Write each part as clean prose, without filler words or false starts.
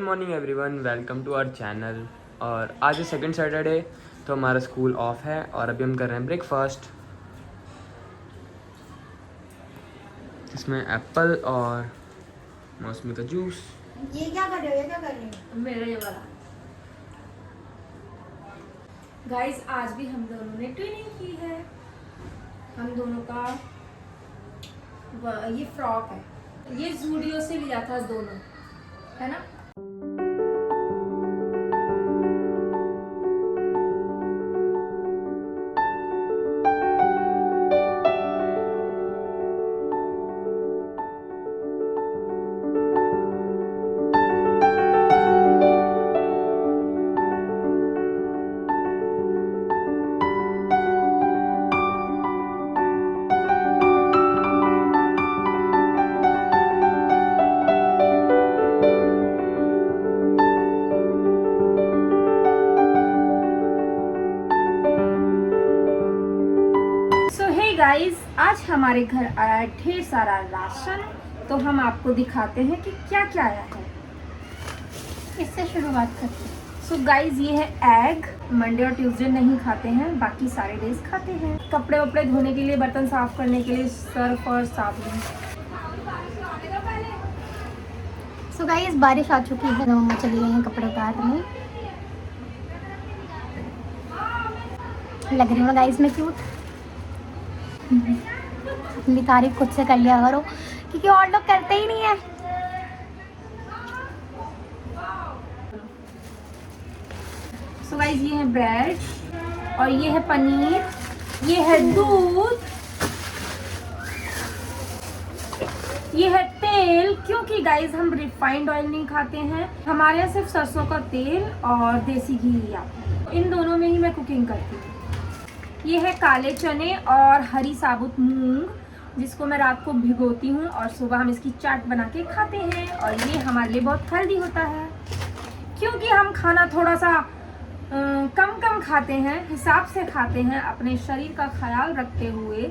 Morning everyone, welcome to our channel. और आज है सेकंड सैटरडे, तो हमारा स्कूल ऑफ है और अभी हम कर रहे हैं ब्रेकफास्ट। इसमें एप्पल और मौसमी का जूस। ये क्या कर रहे हो? ये क्या कर रहे हो? मेरा ये वाला। गाइस आज भी हम दोनों ने ट्रेनिंग की है। हम दोनों का ये फ्रॉक है, ये जूडियो से लिया था दोनों, है ना। गाइस आज हमारे घर आया ढेर सारा राशन, तो हम आपको दिखाते हैं कि क्या क्या आया है। इससे शुरुआत करते हैं। सो गाइस ये है एग। मंडे और ट्यूसडे नहीं खाते हैं, बाकी सारे डेज खाते हैं। कपड़े वपड़े धोने के लिए, बर्तन साफ करने के लिए सर्फ और साबुन। सो गाइस बारिश आ चुकी है, मम्मा चली गई हैं कपड़े उतारने। लग रही हूँ गाइस मैं क्यूट। अपनी तारीफ खुद से कर लिया करो, क्योंकि और लोग करते ही नहीं है। सो गाइस ये है ब्रेड और ये है पनीर, ये है दूध, ये है तेल, क्योंकि गाइस हम रिफाइंड ऑयल नहीं खाते हैं। हमारे यहाँ सिर्फ सरसों का तेल और देसी घी ही आता है। इन दोनों में ही मैं कुकिंग करती हूँ। ये है काले चने और हरी साबुत मूंग, जिसको मैं रात को भिगोती हूँ और सुबह हम इसकी चाट बना के खाते हैं। और ये हमारे लिए बहुत हेल्दी होता है, क्योंकि हम खाना थोड़ा सा कम खाते हैं, हिसाब से खाते हैं, अपने शरीर का ख्याल रखते हुए।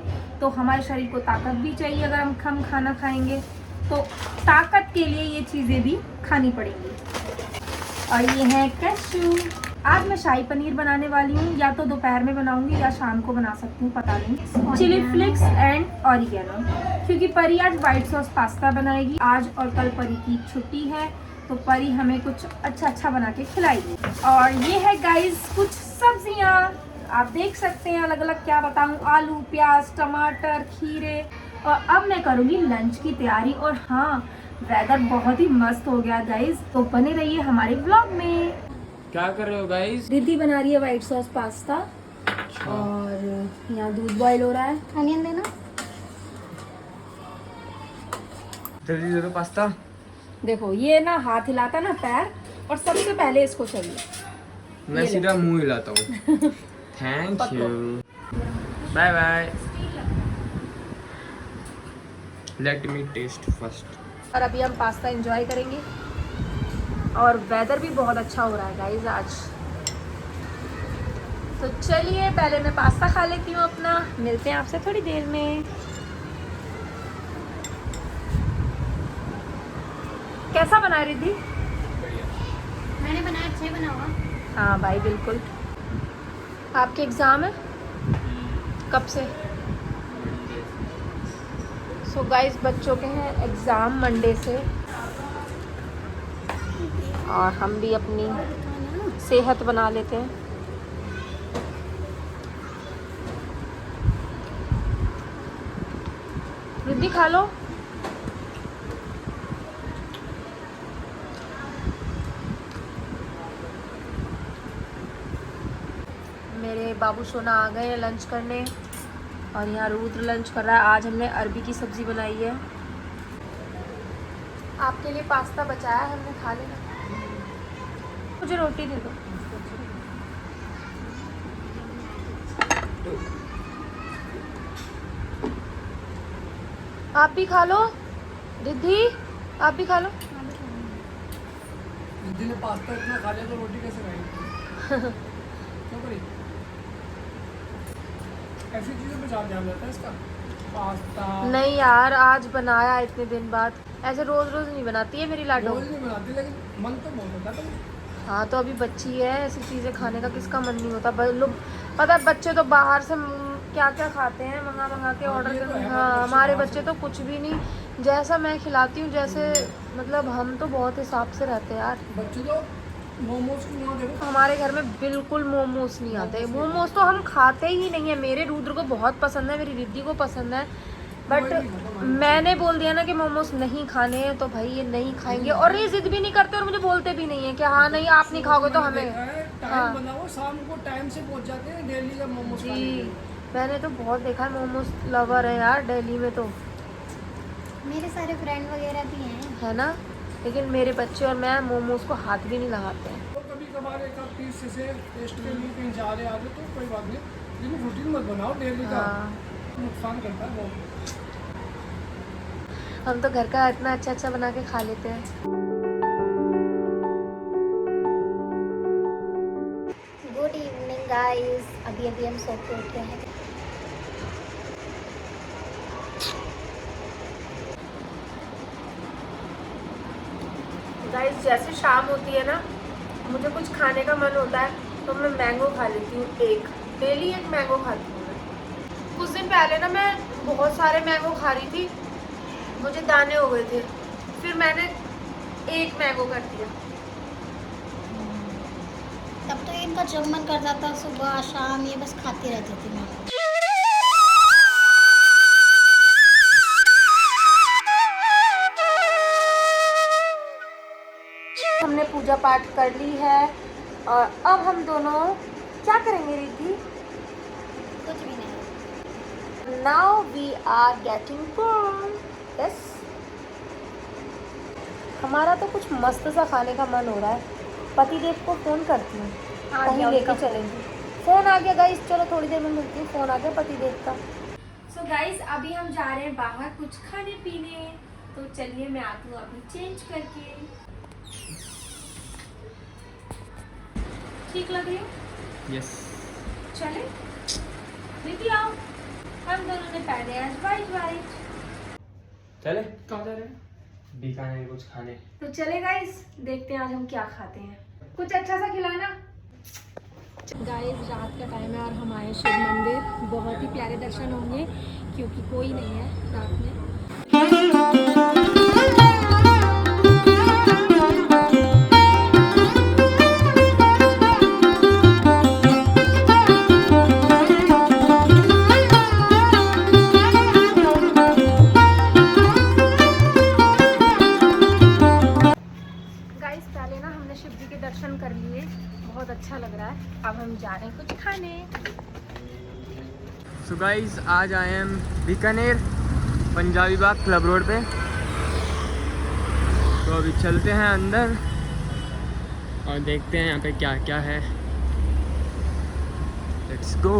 तो हमारे शरीर को ताकत भी चाहिए। अगर हम कम खाना खाएंगे तो ताकत के लिए ये चीज़ें भी खानी पड़ेंगी। और ये है कैश्यू। आज मैं शाही पनीर बनाने वाली हूँ, या तो दोपहर में बनाऊंगी या शाम को बना सकती हूँ, पता नहीं। चिली फ्लिक्स एंड ऑरिगेनो, क्योंकि परी आज व्हाइट सॉस पास्ता बनाएगी। आज और कल परी की छुट्टी है, तो परी हमें कुछ अच्छा बना के खिलाएगी। और ये है गाइस कुछ सब्जियाँ, आप देख सकते हैं अलग अलग, क्या बताऊँ, आलू, प्याज, टमाटर, खीरे। और अब मैं करूँगी लंच की तैयारी। और हाँ, वेदर बहुत ही मस्त हो गया गाइस, तो बने रहिए हमारे ब्लॉग में। क्या कर रहे हो गाइस? दीदी बना रही है व्हाइट सॉस पास्ता और यहाँ दूध बॉईल हो रहा है। अनियन देना। जल्दी दे दो पास्ता। देखो ये ना हाथ हिलाता ना पैर, और सबसे पहले इसको चाहिए। मैं सीधा मुंह हिलाता हूँ। Thank you, bye bye. Let me taste first. और अभी हम पास्ता एंजॉय करेंगे। और वेदर भी बहुत अच्छा हो रहा है गाइस आज। तो चलिए पहले मैं पास्ता खा लेती हूँ अपना, मिलते हैं आपसे थोड़ी देर में। कैसा बना रिद्धि? मैंने बनाया, अच्छे बना हुआ। हाँ भाई बिल्कुल। आपके एग्ज़ाम है कब से? सो गाइस बच्चों के हैं एग्ज़ाम मंडे से, और हम भी अपनी सेहत बना लेते हैं। रिद्धि खा लो। मेरे बाबू सोना आ गए हैं लंच करने, और यहाँ रुद्र लंच कर रहा है। आज हमने अरबी की सब्ज़ी बनाई है। आपके लिए पास्ता बचाया है, हमने खा लेना। मुझे रोटी दे दो। आप भी खा लो रिद्धि, आप भी खा लो। रिद्धि ने पास्ता इतना खा लिया तो रोटी कैसे खाएगी? क्यों करी? ऐसी चीज़ों पे ज़्यादा ध्यान रहता है इसका। पास्ता नहीं यार, आज बनाया इतने दिन बाद। ऐसे रोज रोज नहीं बनाती है मेरी लाडो। रोज नहीं बनाती लेकिन मन तो बहुत होता है। हाँ तो अभी बच्ची है, ऐसी चीज़ें खाने का किसका मन नहीं होता। लोग पता है बच्चे तो बाहर से क्या क्या खाते हैं, मंगा मंगा के ऑर्डर ये तो कर। है, हाँ बच्चे हमारे बाहर बच्चे तो कुछ भी नहीं, जैसा मैं खिलाती हूँ जैसे, मतलब हम तो बहुत हिसाब से रहते हैं यार। बच्चे तो मोमोज की ना देखो। हमारे घर में बिल्कुल मोमोज नहीं आते। मोमोज तो हम खाते ही नहीं है। मेरे रुद्र को बहुत पसंद है, मेरी रिद्धि को पसंद है, बट मैंने बोल दिया ना कि मोमोज नहीं खाने हैं तो भाई ये नहीं खाएंगे। और ये जिद भी नहीं करते और मुझे बोलते भी नहीं है कि हाँ नहीं आप नहीं खाओगे तो हमें। टाइम हाँ। बनाओ, शाम को टाइम से पहुंच जाते हैं दिल्ली का मोमोज खाने के जी लिए। मैंने तो बहुत देखा है, मोमोज लवर है यार दिल्ली में तो, मेरे सारे फ्रेंड वगैरह भी हैं। है ना। लेकिन मेरे बच्चे और मैं मोमोज को हाथ भी नहीं लगाते हैं। तो कभी कभार एक आध पीस से टेस्ट के लिए कहीं जा रहे आगे तो कोई बात नहीं, लेकिन रूटीन मत बनाओ डेली का। हाँ नुकसान करता है बहुत। हम तो घर का इतना अच्छा अच्छा बना के खा लेते हैं। गुड इवनिंग गाइस, अभी अभी हम सो के उठे हैं। गाइस जैसे शाम होती है ना, मुझे कुछ खाने का मन होता है तो मैं मैंगो खा लेती हूँ। एक डेली एक मैंगो खाती हूँ मैं। कुछ दिन पहले ना मैं बहुत सारे मैंगो खा रही थी, मुझे दाने हो गए थे, फिर मैंने एक मैंगो कर दिया। तब तो इनका जब मन करता था सुबह शाम ये बस खाती रहती थी मैं। हमने पूजा पाठ कर ली है और अब हम दोनों क्या करेंगे रिद्धि? कुछ भी नहीं। Now we are getting food. Yes हमारा तो कुछ मस्त सा खाने का मन हो रहा है। पतिदेव को फ़ोन करती हूँ, कहीं लेके चलेंगे। फ़ोन आ गया गाइस, चलो थोड़ी देर में मिलती हूँ। फ़ोन आ गया पतिदेव का। सो गाइस अभी हम जा रहे हैं बाहर कुछ खाने पीने, तो चलिए मैं आती हूँ अभी चेंज करके। ठीक लग रही है? यस चले दीदी आओ, हम दोनों ने पहने आज वाइट वाइट। चले कहाँ जा रहे हैं? बीकानेर कुछ खाने। तो चले गाइस देखते हैं आज हम क्या खाते हैं, कुछ अच्छा सा खिलाना। गाइस रात का टाइम है और हम आए शिव मंदिर। बहुत ही प्यारे दर्शन होंगे क्योंकि कोई नहीं है रात में। गाइस पहले ना हमने शिव जी के दर्शन कर लिए, बहुत अच्छा लग रहा है। अब हम जा रहे हैं कुछ खाने। सो गाइस आज आए हम बीकानेर पंजाबी बाग क्लब रोड पे, तो अभी चलते हैं अंदर और देखते हैं यहाँ पे क्या क्या है। Let's go.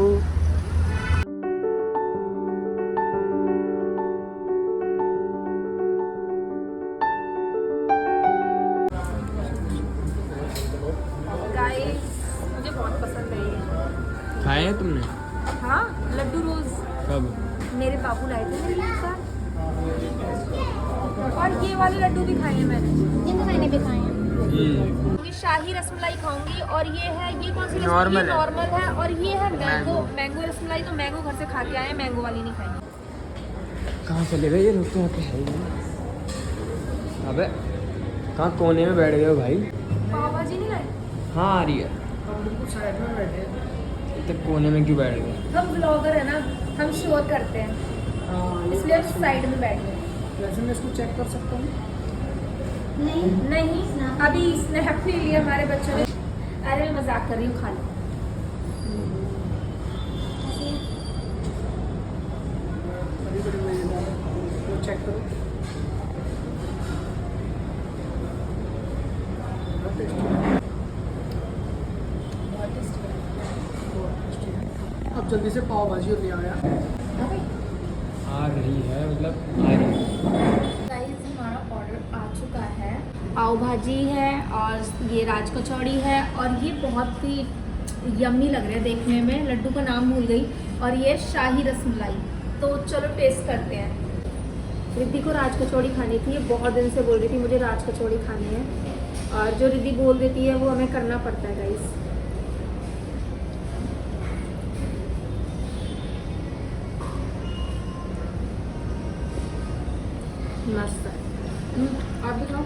गाइस मुझे बहुत पसंद है ये। खाए हैं तुमने? हाँ लड्डू रोज कब? मेरे बाबू लाए थे मेरे लिए साथ। और ये वाले लड्डू भी खाए हैं मैंने। ये तो मैंने भी खाए हैं। ये शाही रसमलाई खाऊंगी और ये है, ये कौन सी रसमलाई? नॉर्मल ये है। नॉर्मल है और ये है मैंगो। मैंगो। मैंगो रसमलाई तो मैंगो घर से खा के आए हैं, मैंगो वाली नहीं खाई। कहाँ चले गए ये लोग? तो यहाँ पे है ही नहीं। अबे कहाँ कोने में बैठ गए हो भाई? पाव भाजी नहीं लाए? हाँ आ रही है। हम बिल्कुल साइड में बैठे हैं। इतने कोने में क्यों बैठ गए? हम ब्लॉगर है ना, हम शोर करते हैं हाँ, इसलिए हम साइड में बैठ गए। वैसे मैं इसको चेक कर सकता हूँ? नहीं अभी स्नैप नहीं लिया हमारे बच्चों ने। अरे मैं मजाक कर रही हूँ, खा लो। बड़ी बड़ी मजेदार है, इसको चेक करो। बहुत टेस्टी है। बहुत टेस्टी है। बहुत टेस्टी है। अब जल्दी से पाव भाजी ले आया। आ रही है, मतलब आ रही है। गाइस हमारा ऑर्डर आ चुका है। पाव भाजी है और ये राज कचौड़ी है और ये बहुत ही यम्मी लग रहा है देखने में। लड्डू का नाम भूल गई। और ये शाही रसमलाई। तो चलो टेस्ट करते हैं। रिद्धि को राज कचौड़ी खानी थी, बहुत दिन से बोल रही थी मुझे राज कचौड़ी खानी है, और जो रिद्धि बोल देती है वो हमें करना पड़ता है गाइस। मस्त है। आप भी खाओ।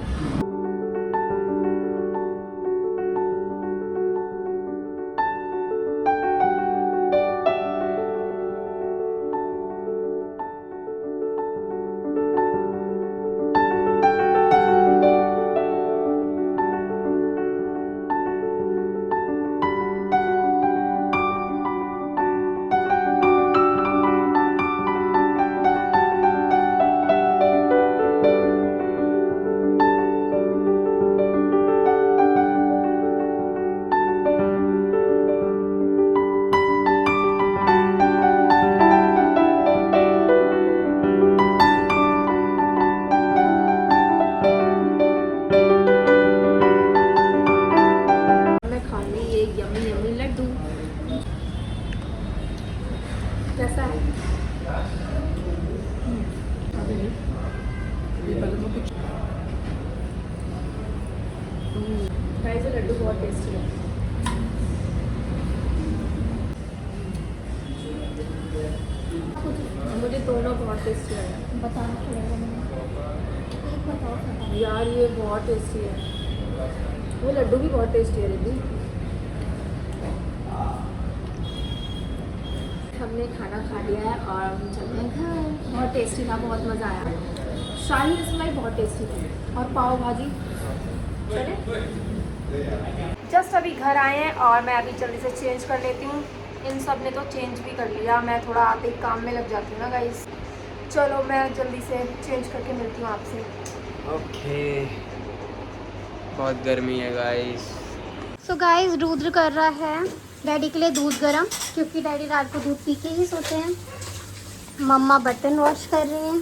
कैसा है? गाइस ये लड्डू बहुत टेस्टी है। मुझे दोनों बहुत टेस्टी लगे। बताना पड़ेगा मुझे। एक बताओ यार ये बहुत टेस्टी है, वो लड्डू भी बहुत टेस्टी है रिद्धि। हमने खाना खा लिया है और हम चल रहे हैं घर। बहुत टेस्टी था, बहुत मज़ा आया। शाही रसमलाई बहुत टेस्टी थी और पाव भाजी। चले जस्ट अभी घर आए हैं और मैं अभी जल्दी से चेंज कर लेती हूँ। इन सब ने तो चेंज भी कर लिया, मैं थोड़ा आते ही काम में लग जाती हूँ ना गाइस। चलो मैं जल्दी से चेंज करके मिलती हूँ आपसे। ओके, बहुत गर्मी है गाइस। सो गाइस रुद्र कर रहा है डैडी के लिए दूध गरम, क्योंकि डैडी रात को दूध पी के ही सोते हैं। मम्मा बर्तन वॉश कर रहे हैं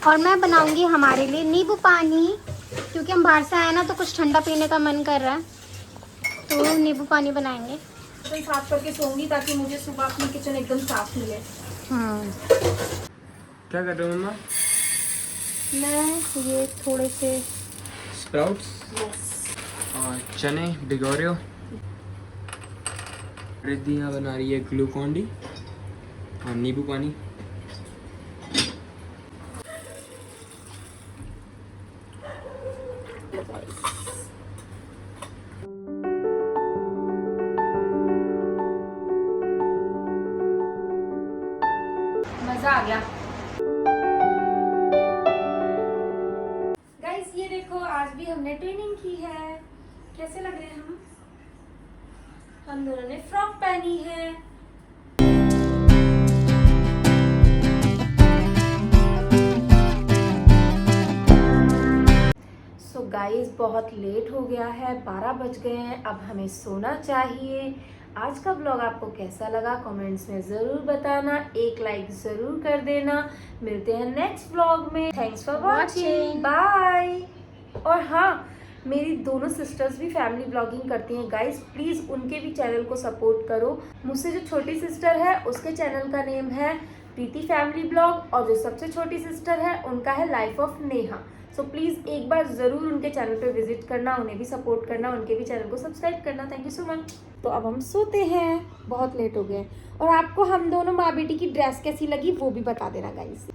और मैं बनाऊंगी हमारे लिए नींबू पानी, क्योंकि हम बाहर से आए ना तो कुछ ठंडा पीने का मन कर रहा है, तो नींबू पानी बनाएंगे। किचन साफ करके सोऊंगी ताकि मुझे सुबह अपनी किचन एकदम साफ मिले। क्या कर रहे हो मम्मा? मैं ये थोड़े से स्प्राउट्स और चने भिगो रहे हो। रिद्धि यहाँ बना रही है ग्लूकॉन डी और नींबू पानी। मजा आ गया। गाइस ये देखो आज भी हमने ट्रेनिंग की है। कैसे लग रहे हैं हम दोनों ने फ्रॉक पहनी है। सो गाइस बहुत लेट हो गया है, 12 बज गए हैं, अब हमें सोना चाहिए। आज का ब्लॉग आपको कैसा लगा कमेंट्स में ज़रूर बताना, एक लाइक ज़रूर कर देना। मिलते हैं नेक्स्ट ब्लॉग में। Thanks for watching, bye. और हाँ, मेरी दोनों सिस्टर्स भी फैमिली ब्लॉगिंग करती हैं गाइस, प्लीज़ उनके भी चैनल को सपोर्ट करो। मुझसे जो छोटी सिस्टर है उसके चैनल का नेम है प्रीति फैमिली ब्लॉग, और जो सबसे छोटी सिस्टर है उनका है life of Neha. So please एक बार ज़रूर उनके चैनल पे विजिट करना, उन्हें भी सपोर्ट करना, उनके भी चैनल को सब्सक्राइब करना। Thank you so much. तो अब हम सोते हैं, बहुत लेट हो गए। और आपको हम दोनों माँ बेटी की ड्रेस कैसी लगी वो भी बता देना गाइस।